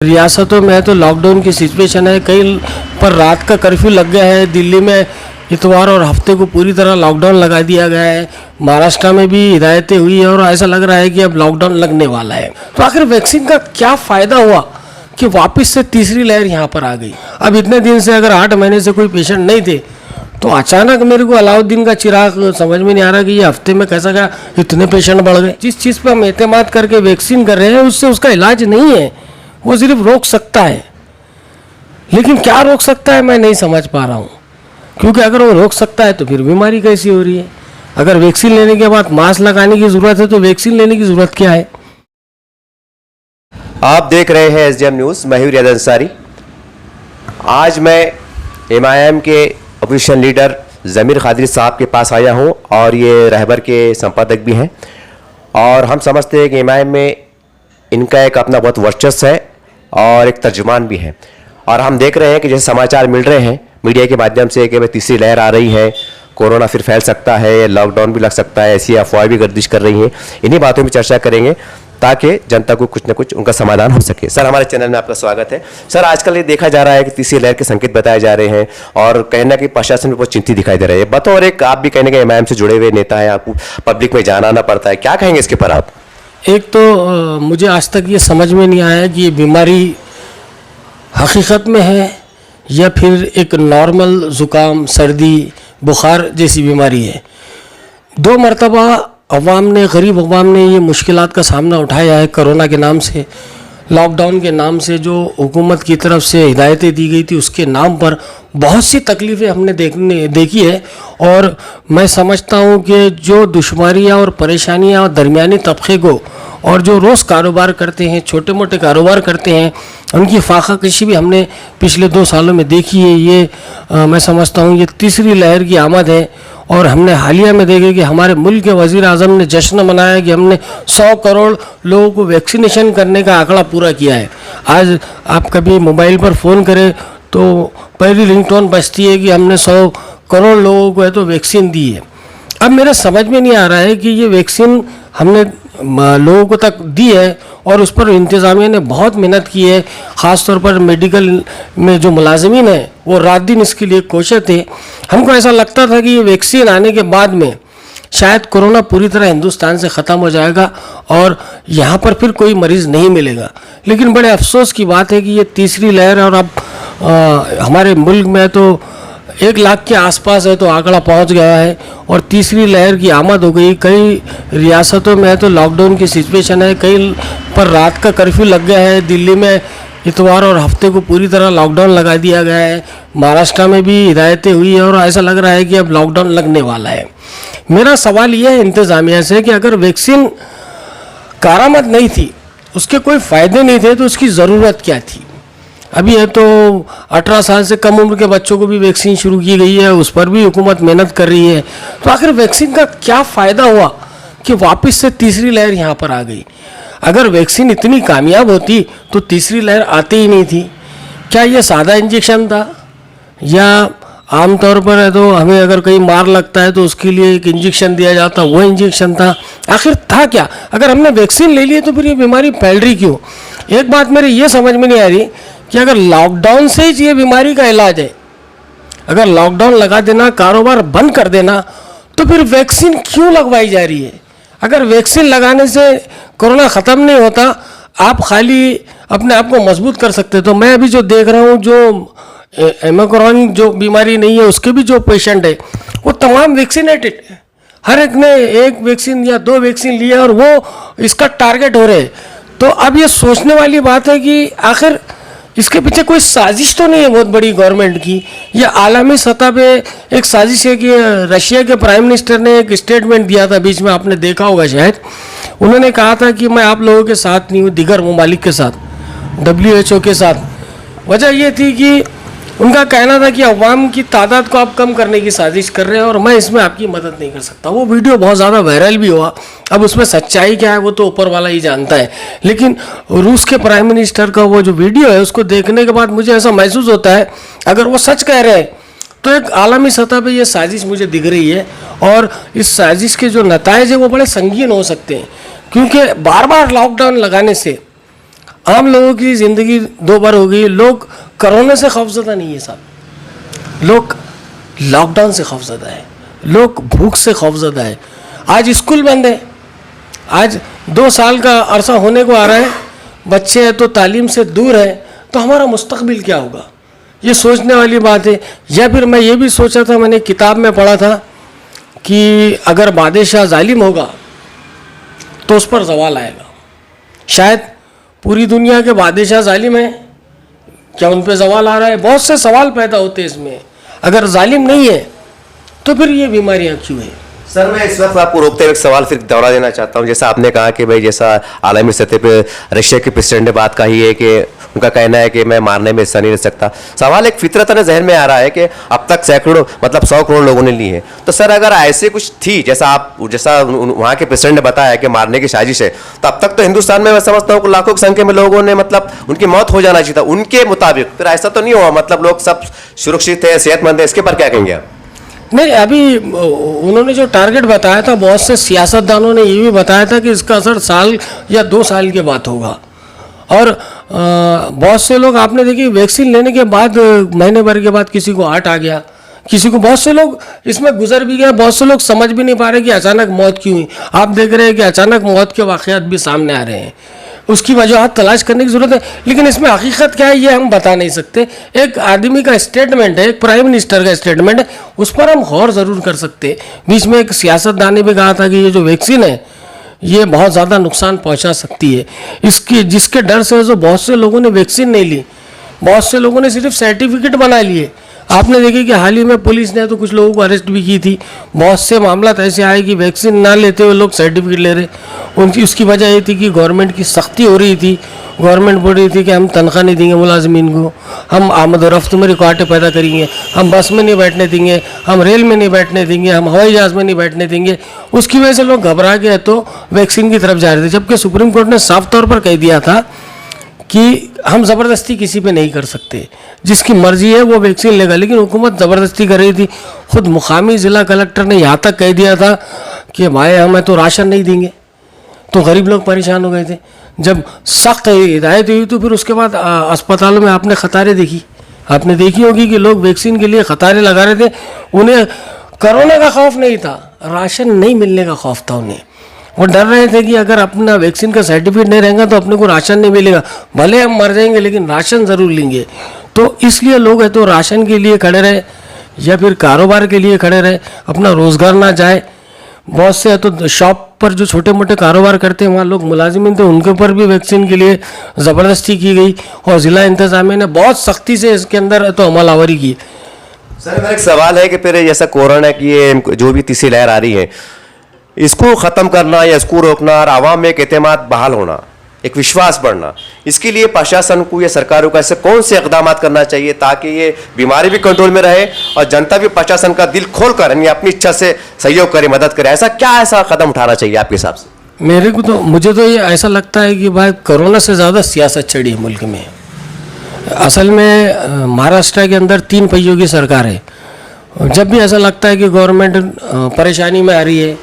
रियासतों में तो लॉकडाउन की सिचुएशन है, कहीं पर रात का कर्फ्यू लग गया है। दिल्ली में इतवार और हफ्ते को पूरी तरह लॉकडाउन लगा दिया गया है। महाराष्ट्र में भी हिदायतें हुई है और ऐसा लग रहा है कि अब लॉकडाउन लगने वाला है। तो आखिर वैक्सीन का क्या फ़ायदा हुआ कि वापस से तीसरी लहर यहाँ पर आ गई। अब इतने दिन से अगर 8 महीने से कोई पेशेंट नहीं थे तो अचानक मेरे को अलाउद्दीन का चिराग समझ में नहीं आ रहा कि ये हफ्ते में कैसा क्या इतने पेशेंट बढ़ गए। जिस चीज़ पर हम एतमाद करके वैक्सीन कर रहे हैं उससे उसका इलाज नहीं है, वो सिर्फ रोक सकता है। लेकिन क्या रोक सकता है मैं नहीं समझ पा रहा हूँ, क्योंकि अगर वो रोक सकता है तो फिर बीमारी कैसी हो रही है। अगर वैक्सीन लेने के बाद मास्क लगाने की ज़रूरत है तो वैक्सीन लेने की ज़रूरत क्या है। आप देख रहे हैं एसडीएम न्यूज़। मैं हूं रियाज अंसारी। आज मैं एमआईएम के अपोजिशन लीडर ज़मीर कादरी साहब के पास आया हूं और ये रहबर के संपादक भी हैं और हम समझते हैं कि एमआईएम में इनका एक अपना बहुत वर्चस्व है और एक तर्जुमान भी है। और हम देख रहे हैं कि जैसे समाचार मिल रहे हैं मीडिया के माध्यम से कि भाई तीसरी लहर आ रही है, कोरोना फिर फैल सकता है, लॉकडाउन भी लग सकता है, ऐसी अफवाहें भी गर्दिश कर रही हैं। इन्हीं बातों में चर्चा करेंगे ताकि जनता को कुछ न कुछ उनका समाधान हो सके। सर, हमारे चैनल में आपका स्वागत है। सर, आजकल ये देखा जा रहा है कि तीसरी लहर के संकेत बताए जा रहे हैं और कहना कि प्रशासन में बहुत चिंतित दिखाई दे रही है। बतौर एक आप भी कहने के एमआईएम से जुड़े हुए नेता हैं, आपको पब्लिक में जाना आना पड़ता है, क्या कहेंगे इसके पर आप? एक तो मुझे आज तक ये समझ में नहीं आया कि ये बीमारी हकीकत में है या फिर एक नॉर्मल ज़ुकाम सर्दी बुखार जैसी बीमारी है। 2 मरतबा अवाम ने, गरीब अवाम ने ये मुश्किलात का सामना उठाया है। कोरोना के नाम से, लॉकडाउन के नाम से जो हुकूमत की तरफ से हिदायतें दी गई थी उसके नाम पर बहुत सी तकलीफ़ें हमने देखी है। और मैं समझता हूँ कि जो दुश्वारियाँ और परेशानियाँ और दरमियानी तबके को और जो रोज़ कारोबार करते हैं, छोटे मोटे कारोबार करते हैं, उनकी फाका कशी भी हमने पिछले 2 सालों में देखी है। ये मैं समझता हूँ ये तीसरी लहर की आमद है। और हमने हालिया में देखे कि हमारे मुल्क के वज़ीर आज़म ने जश्न मनाया कि हमने 100 करोड़ लोगों को वैक्सीनेशन करने का आंकड़ा पूरा किया है। आज आप कभी मोबाइल पर फ़ोन करें तो पहली रिंगटोन बजती है कि हमने 100 करोड़ लोगों को है तो वैक्सीन दी है। अब मेरे समझ में नहीं आ रहा है कि ये वैक्सीन हमने लोगों को तक दी है और उस पर इंतज़ामिया ने बहुत मेहनत की है। ख़ास तौर पर मेडिकल में जो मुलाजिमीन हैं वो रात दिन इसके लिए कोशिश थे। हमको ऐसा लगता था कि ये वैक्सीन आने के बाद में शायद कोरोना पूरी तरह हिंदुस्तान से ख़त्म हो जाएगा और यहाँ पर फिर कोई मरीज़ नहीं मिलेगा। लेकिन बड़े अफसोस की बात है कि ये तीसरी लहर और अब हमारे मुल्क में तो 1 लाख के आसपास है तो आंकड़ा पहुंच गया है और तीसरी लहर की आमद हो गई। कई रियासतों में तो लॉकडाउन की सिचुएशन है, कहीं पर रात का कर्फ्यू लग गया है। दिल्ली में इतवार और हफ्ते को पूरी तरह लॉकडाउन लगा दिया गया है। महाराष्ट्र में भी हिदायतें हुई है और ऐसा लग रहा है कि अब लॉकडाउन लगने वाला है। मेरा सवाल यह है इंतज़ामिया से कि अगर वैक्सीन कारामद नहीं थी, उसके कोई फ़ायदे नहीं थे, तो उसकी ज़रूरत क्या थी। अभी है तो 18 साल से कम उम्र के बच्चों को भी वैक्सीन शुरू की गई है, उस पर भी हुकूमत मेहनत कर रही है। तो आखिर वैक्सीन का क्या फ़ायदा हुआ कि वापस से तीसरी लहर यहाँ पर आ गई। अगर वैक्सीन इतनी कामयाब होती तो तीसरी लहर आती ही नहीं थी। क्या ये सादा इंजेक्शन था या आम तौर पर है तो हमें अगर कहीं मार लगता है तो उसके लिए एक इंजेक्शन दिया जाता, वो इंजेक्शन था, आखिर था क्या। अगर हमने वैक्सीन ले ली तो फिर ये बीमारी फैल रही क्यों। एक बात मेरे ये समझ में नहीं आ रही कि अगर लॉकडाउन से ही ये बीमारी का इलाज है, अगर लॉकडाउन लगा देना, कारोबार बंद कर देना, तो फिर वैक्सीन क्यों लगवाई जा रही है। अगर वैक्सीन लगाने से कोरोना ख़त्म नहीं होता, आप खाली अपने आप को मजबूत कर सकते। तो मैं अभी जो देख रहा हूँ, जो ओमिक्रॉन जो बीमारी नहीं है उसके भी जो पेशेंट है वो तमाम वैक्सीनेटेड, हर एक ने 1 वैक्सीन या 2 वैक्सीन लिए और वो इसका टारगेट हो रहे। तो अब ये सोचने वाली बात है कि आखिर इसके पीछे कोई साजिश तो नहीं है बहुत बड़ी गवर्नमेंट की। यह आलमी सतह पे एक साजिश है कि रशिया के प्राइम मिनिस्टर ने एक स्टेटमेंट दिया था बीच में, आपने देखा होगा शायद। उन्होंने कहा था कि मैं आप लोगों के साथ नहीं हूँ, दीगर ममालिक के साथ, WHO के साथ। वजह यह थी कि उनका कहना था कि अवाम की तादाद को आप कम करने की साजिश कर रहे हैं और मैं इसमें आपकी मदद नहीं कर सकता। वो वीडियो बहुत ज़्यादा वायरल भी हुआ। अब उसमें सच्चाई क्या है वो तो ऊपर वाला ही जानता है। लेकिन रूस के प्राइम मिनिस्टर का वो जो वीडियो है उसको देखने के बाद मुझे ऐसा महसूस होता है अगर वो सच कह रहे हैं तो एक आलमी सतह पे ये साजिश मुझे दिख रही है और इस साजिश के जो नताइज है वो बड़े संगीन हो सकते हैं। क्योंकि बार बार लॉकडाउन लगाने से आम लोगों की ज़िंदगी दो बार हो गई। लोग कोरोना से खौफज़दा नहीं है साहब, लोग लॉकडाउन से खौफज़दा है, लोग भूख से खौफज़दा है। आज स्कूल बंद है, आज 2 साल का अरसा होने को आ रहा है, बच्चे हैं तो तालीम से दूर हैं, तो हमारा मुस्तकबिल क्या होगा, ये सोचने वाली बात है। या फिर मैं ये भी सोचा था, मैंने किताब में पढ़ा था कि अगर बादशाह जालिम होगा तो उस पर ज़वाल आएगा। शायद पूरी दुनिया के बादशाह जालिम हैं, क्या उन पे ज़वाल आ रहा है? बहुत से सवाल पैदा होते हैं इसमें। अगर जालिम नहीं है तो फिर ये बीमारियां क्यों हैं? सर, मैं इस वक्त आपको रोकते हुए एक सवाल फिर दोहरा देना चाहता हूं। जैसा आपने कहा कि भाई जैसा आलमी सतह पे रशिया के प्रेसिडेंट ने बात कही है कि उनका कहना है कि मैं मारने में हिस्सा नहीं ले सकता। सवाल एक फितरतन जहन में आ रहा है कि अब तक सैकड़ों मतलब 100 करोड़ लोगों ने ली है, तो सर अगर ऐसे कुछ थी जैसा वहाँ के प्रेसिडेंट ने बताया कि मारने की साजिश है, तो अब तक तो हिंदुस्तान में मैं समझता हूँ लाखों की संख्या में लोगों ने मतलब उनकी मौत हो जाना चाहिए था उनके मुताबिक। फिर ऐसा तो नहीं हुआ, मतलब लोग सब सुरक्षित है, सेहतमंद है, इसके पर क्या कहेंगे आप? नहीं, अभी उन्होंने जो टारगेट बताया था, बहुत से सियासतदानों ने ये भी बताया था कि इसका असर साल या 2 साल के बाद होगा। और बहुत से लोग आपने देखी वैक्सीन लेने के बाद महीने भर के बाद किसी को हार्ट आ गया, किसी को, बहुत से लोग इसमें गुजर भी गए। बहुत से लोग समझ भी नहीं पा रहे कि अचानक मौत क्यों हुई। आप देख रहे हैं कि अचानक मौत के वाक़यात भी सामने आ रहे हैं, उसकी वजह तलाश करने की ज़रूरत है। लेकिन इसमें हकीकत क्या है ये हम बता नहीं सकते। एक आदमी का स्टेटमेंट है, एक प्राइम मिनिस्टर का स्टेटमेंट है, उस पर हम गौर ज़रूर कर सकते हैं। बीच में एक सियासतदान ने भी कहा था कि ये जो वैक्सीन है ये बहुत ज़्यादा नुकसान पहुंचा सकती है। इसकी जिसके डर से जो बहुत से लोगों ने वैक्सीन नहीं ली, बहुत से लोगों ने सिर्फ सर्टिफिकेट बना लिए। आपने देखी कि हाल ही में पुलिस ने तो कुछ लोगों को अरेस्ट भी की थी। बहुत से मामला ऐसे आए कि वैक्सीन ना लेते हुए लोग सर्टिफिकेट ले रहे। उसकी वजह ये थी कि गवर्नमेंट की सख्ती हो रही थी। गवर्नमेंट बोल रही थी कि हम तनख्वाह नहीं देंगे मुलाजमीन को, हम आमद और रफ्त में रुकावटें पैदा करेंगे, हम बस में नहीं बैठने देंगे, हम रेल में नहीं बैठने देंगे, हम हवाई जहाज़ में नहीं बैठने देंगे। उसकी वजह से लोग घबरा गए तो वैक्सीन की तरफ जा रहे थे। जबकि सुप्रीम कोर्ट ने साफ तौर पर कह दिया था कि हम ज़बरदस्ती किसी पे नहीं कर सकते, जिसकी मर्जी है वो वैक्सीन लेगा। लेकिन हुकूमत ज़बरदस्ती कर रही थी। खुद मुकामी ज़िला कलेक्टर ने यहाँ तक कह दिया था कि भाई हमें तो राशन नहीं देंगे, तो गरीब लोग परेशान हो गए थे। जब सख्त हिदायत हुई तो फिर उसके बाद अस्पतालों में आपने कतारें देखी, आपने देखी होगी कि लोग वैक्सीन के लिए कतारें लगा रहे थे। उन्हें कोरोना का खौफ नहीं था, राशन नहीं मिलने का खौफ था उन्हें। वो डर रहे थे कि अगर अपना वैक्सीन का सर्टिफिकेट नहीं रहेगा तो अपने को राशन नहीं मिलेगा, भले हम मर जाएंगे लेकिन राशन ज़रूर लेंगे। तो इसलिए लोग है तो राशन के लिए खड़े रहे या फिर कारोबार के लिए खड़े रहे, अपना रोज़गार ना जाए। बहुत से है तो शॉप पर जो छोटे मोटे कारोबार करते हैं वहाँ लोग मुलाजिमिन थे, उनके ऊपर भी वैक्सीन के लिए ज़बरदस्ती की गई और ज़िला इंतज़ामिया ने बहुत सख्ती से इसके अंदर तो अमल आवरी की। सर, मेरा एक सवाल है कि फिर जैसा कोरोना की ये जो भी तीसरी लहर आ रही है, इसको ख़त्म करना या इसको रोकना और आवाम में एक एतमाद बहाल होना, एक विश्वास बढ़ना, इसके लिए प्रशासन को या सरकारों को ऐसे कौन से इक़दाम करना चाहिए ताकि ये बीमारी भी कंट्रोल में रहे और जनता भी प्रशासन का दिल खोल कर यानी अपनी इच्छा से सहयोग करे, मदद करे? ऐसा कदम उठाना चाहिए आपके हिसाब से? मुझे तो ये ऐसा लगता है कि भाई कोरोना से ज़्यादा सियासत चढ़ी है मुल्क में। असल में महाराष्ट्र के अंदर 3 पहियों की सरकार है। जब भी ऐसा लगता है कि गवर्नमेंट परेशानी में आ रही है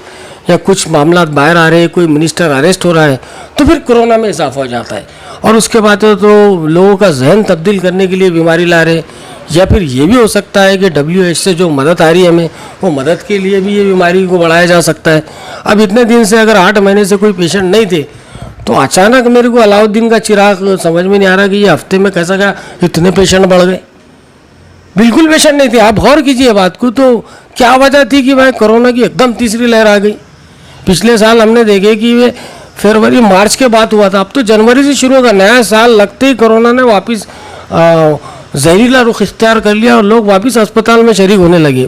या कुछ मामला बाहर आ रहे हैं, कोई मिनिस्टर अरेस्ट हो रहा है, तो फिर कोरोना में इजाफा हो जाता है। और उसके बाद तो लोगों का जहन तब्दील करने के लिए बीमारी ला रहे। या फिर ये भी हो सकता है कि WHO से जो मदद आ रही है हमें, वो मदद के लिए भी ये बीमारी को बढ़ाया जा सकता है। अब इतने दिन से अगर 8 महीने से कोई पेशेंट नहीं थे तो अचानक मेरे को अलाउद्दीन का चिराग समझ में नहीं आ रहा कि ये हफ्ते में कैसा क्या इतने पेशेंट बढ़ गए। बिल्कुल पेशेंट नहीं थे। आप गौर कीजिए बात को, तो क्या वजह थी कि भाई कोरोना की एकदम तीसरी लहर आ गई। पिछले साल हमने देखे कि ये फरवरी मार्च के बाद हुआ था, अब तो जनवरी से शुरू होगा। नया साल लगते ही कोरोना ने वापस जहरीला रुख इख्तियार कर लिया और लोग वापस अस्पताल में शरीक होने लगे।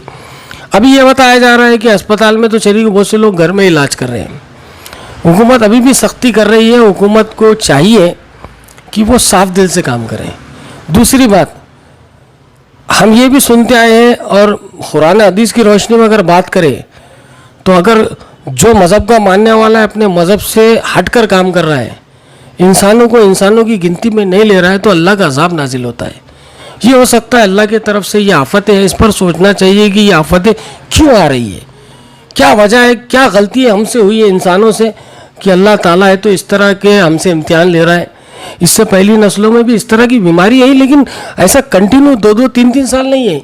अभी ये बताया जा रहा है कि अस्पताल में तो शरीक बहुत से लोग घर में इलाज कर रहे हैं। हुकूमत अभी भी सख्ती कर रही है। हुकूमत को चाहिए कि वो साफ दिल से काम करें। दूसरी बात, हम ये भी सुनते आए हैं और कुरान हदीस की रोशनी में अगर बात करें तो अगर जो मज़हब का मानने वाला है अपने मज़हब से हटकर काम कर रहा है, इंसानों को इंसानों की गिनती में नहीं ले रहा है, तो अल्लाह का अज़ाब नाजिल होता है। ये हो सकता है अल्लाह की तरफ से ये आफतें हैं। इस पर सोचना चाहिए कि ये आफतें क्यों आ रही है, क्या वजह है, क्या गलती है हमसे हुई है इंसानों से कि अल्लाह ताला है तो इस तरह के हमसे इम्तिहान ले रहा है। इससे पहली नस्लों में भी इस तरह की बीमारी आई, लेकिन ऐसा कंटिन्यू 2-2, 3-3 साल नहीं है।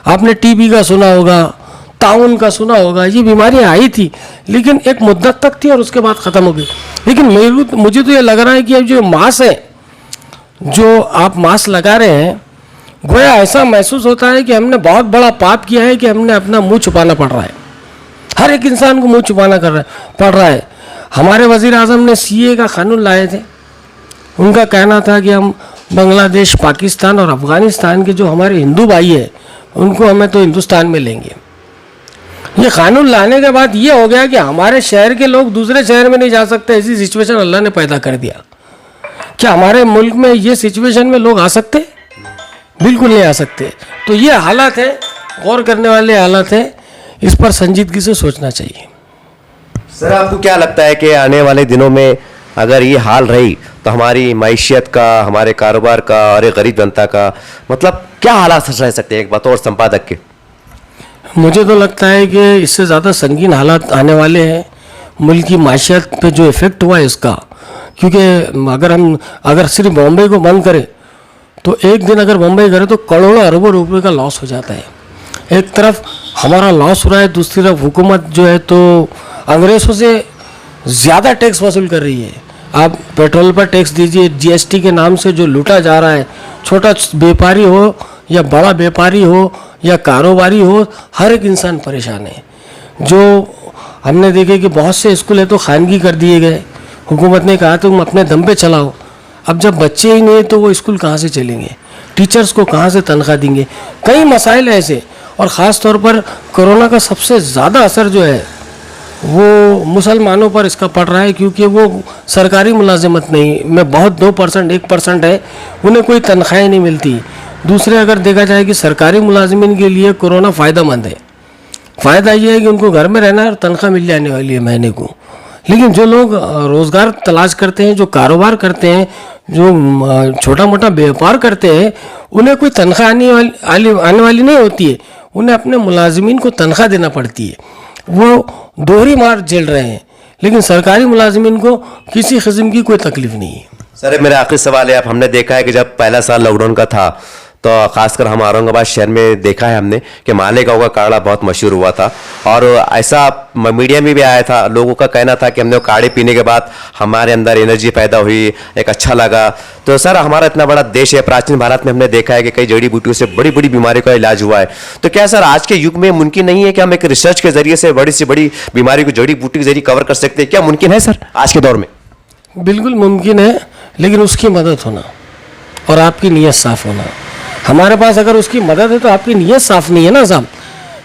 आपने टीबी का सुना होगा, ताउन का सुना होगा, ये बीमारियाँ आई थी लेकिन एक मुद्दत तक थी और उसके बाद ख़त्म हो गई। लेकिन मुझे तो ये लग रहा है कि अब जो मास्क है, जो आप मास्क लगा रहे हैं, गोया ऐसा महसूस होता है कि हमने बहुत बड़ा पाप किया है कि हमने अपना मुंह छुपाना पड़ रहा है। हर एक इंसान को मुंह छुपाना पड़ रहा है। हमारे वज़ीर आज़म ने सीए का कानून लाए थे। उनका कहना था कि हम बांग्लादेश, पाकिस्तान और अफ़गानिस्तान के जो हमारे हिंदू भाई हैं उनको हमें तो हिंदुस्तान में लेंगे। ये कानून लाने के बाद ये हो गया कि हमारे शहर के लोग दूसरे शहर में नहीं जा सकते। ऐसी सिचुएशन अल्लाह ने पैदा कर दिया। क्या हमारे मुल्क में ये सिचुएशन में लोग आ सकते? बिल्कुल नहीं आ सकते। तो ये हालात है, गौर करने वाले हालात हैं, इस पर संजीदगी से सोचना चाहिए। सर, आपको क्या लगता है कि आने वाले दिनों में अगर ये हाल रही तो हमारी मैशियत का, हमारे कारोबार का और एक गरीब जनता का मतलब क्या हालात रह सकते हैं एक बतौर संपादक के? मुझे तो लगता है कि इससे ज़्यादा संगीन हालात आने वाले हैं। मुल्क की माशियत पे जो इफ़ेक्ट हुआ है इसका, क्योंकि अगर सिर्फ बॉम्बे को बंद करें तो एक दिन अगर बम्बई करे तो करोड़ों अरबों रुपए का लॉस हो जाता है। एक तरफ हमारा लॉस हो रहा है, दूसरी तरफ हुकूमत जो है तो अंग्रेज़ों से ज़्यादा टैक्स वसूल कर रही है। आप पेट्रोल पर टैक्स दीजिए, जीएसटी के नाम से जो लूटा जा रहा है, छोटा व्यापारी हो या बड़ा व्यापारी हो या कारोबारी हो, हर एक इंसान परेशान है। जो हमने देखे कि बहुत से स्कूल है तो खानगी कर दिए गए। हुकूमत ने कहा तुम अपने दम पे चलाओ। अब जब बच्चे ही नहीं तो वो स्कूल कहाँ से चलेंगे? टीचर्स को कहाँ से तनख्वाह देंगे? कई मसाइल ऐसे, और ख़ास तौर पर कोरोना का सबसे ज़्यादा असर जो है वो मुसलमानों पर इसका पड़ रहा है, क्योंकि वो सरकारी मुलाजिमत नहीं में बहुत 2%, 1% है, उन्हें कोई तनख्वाहें नहीं मिलती। दूसरे अगर देखा जाए कि सरकारी मुलाजिमिन के लिए कोरोना फ़ायदेमंद है। फ़ायदा ये है कि उनको घर में रहना है और तनख्वाह मिल जाने वाली है महीने को। लेकिन जो लोग रोज़गार तलाश करते हैं, जो कारोबार करते हैं, जो छोटा मोटा व्यापार करते हैं, उन्हें कोई तनख्वाह आने वाली नहीं होती है। उन्हें अपने मुलाजिमीन को तनख्वाह देना पड़ती है। वो दोहरी मार झेल रहे हैं, लेकिन सरकारी मुलाजिमीन को किसी किस्म की कोई तकलीफ नहीं है। सर, मेरा आखिरी सवाल है, आप हमने देखा है कि जब पहला साल लॉकडाउन का था तो खासकर हम औरंगाबाद शहर में देखा है हमने कि मालेगांव का काढ़ा बहुत मशहूर हुआ था, और ऐसा मीडिया में भी आया था। लोगों का कहना था कि हमने वो काढ़े पीने के बाद हमारे अंदर एनर्जी पैदा हुई, एक अच्छा लगा। तो सर, हमारा इतना बड़ा देश है, प्राचीन भारत में हमने देखा है कि कई जड़ी बूटियों से बड़ी बड़ी बीमारियों का इलाज हुआ है। तो क्या सर आज के युग में मुमकिन नहीं है कि हम एक रिसर्च के जरिए से बड़ी से बड़ी बीमारी को जड़ी बूटी के जरिए कवर कर सकते हैं? क्या मुमकिन है सर आज के दौर में? बिल्कुल मुमकिन है, लेकिन उसकी मदद होना और आपकी नीयत साफ़ होना। हमारे पास अगर उसकी मदद है तो आपकी नीयत साफ़ नहीं है ना साहब।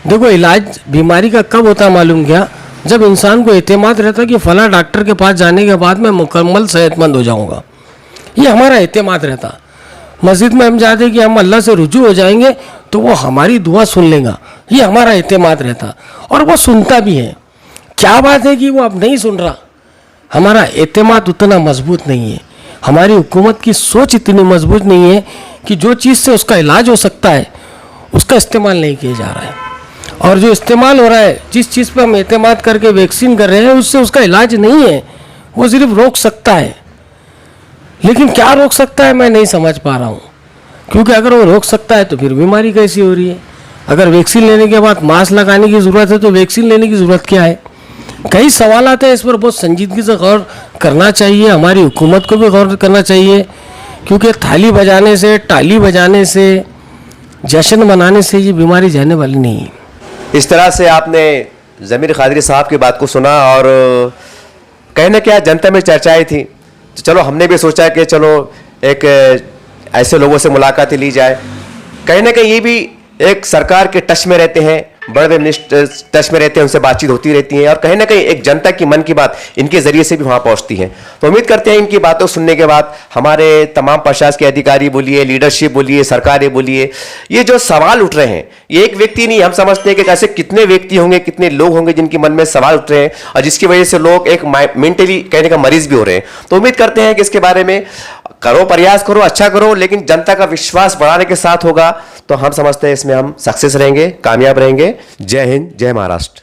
देखो, इलाज बीमारी का कब होता है मालूम क्या? जब इंसान को एतमाद रहता कि फ़लाँ डॉक्टर के पास जाने के बाद मैं मुकम्मल सेहतमंद हो जाऊंगा। ये हमारा एतमाद रहता। मस्जिद में हम चाहते कि हम अल्लाह से रुजू हो जाएंगे तो वो हमारी दुआ सुन लेगा, ये हमारा एतमाद रहता, और वो सुनता भी है। क्या बात है कि वो अब नहीं सुन रहा। हमारा एतमाद उतना मजबूत नहीं है, हमारी हुकूमत की सोच इतनी मजबूत नहीं है कि जो चीज़ से उसका इलाज हो सकता है उसका इस्तेमाल नहीं किया जा रहा है। और जो इस्तेमाल हो रहा है, जिस चीज़ पर हम एतमाद करके वैक्सीन कर रहे हैं, उससे उसका इलाज नहीं है। वो सिर्फ रोक सकता है, लेकिन क्या रोक सकता है मैं नहीं समझ पा रहा हूँ। क्योंकि अगर वो रोक सकता है तो फिर बीमारी कैसी हो रही है? अगर वैक्सीन लेने के बाद मास्क लगाने की ज़रूरत है तो वैक्सीन लेने की ज़रूरत क्या है? कई सवाल आते हैं, इस पर बहुत संजीदगी से गौर करना चाहिए। हमारी हुकूमत को भी गौर करना चाहिए, क्योंकि थाली बजाने से, टाली बजाने से, जश्न मनाने से ये बीमारी जाने वाली नहीं है। इस तरह से आपने ज़मीर कादरी साहब की बात को सुना, और कहीं ना क्या जनता में चर्चाएं थी। तो चलो हमने भी सोचा कि चलो एक ऐसे लोगों से मुलाकातें ली जाए। कहीं ना कहीं ये भी एक सरकार के टच में रहते हैं, बड़े बड़े मिनिस्टर टच में रहते हैं, उनसे बातचीत होती रहती है, और कहीं ना कहीं एक जनता की मन की बात इनके जरिए से भी वहाँ पहुँचती है। तो उम्मीद करते हैं इनकी बातों सुनने के बाद हमारे तमाम प्रशासन के अधिकारी बोलिए, लीडरशिप बोलिए, सरकारें बोलिए, ये जो सवाल उठ रहे हैं, ये एक व्यक्ति नहीं, हम समझते हैं कि ऐसे कितने व्यक्ति होंगे, कितने लोग होंगे जिनके मन में सवाल उठ रहे हैं, और जिसकी वजह से लोग एक मेंटली कहने का मरीज भी हो रहे हैं। तो उम्मीद करते हैं कि इसके बारे में करो, प्रयास करो, अच्छा करो, लेकिन जनता का विश्वास बढ़ाने के साथ होगा तो हम समझते हैं इसमें हम सक्सेस रहेंगे, कामयाब रहेंगे। जय हिंद, जय महाराष्ट्र।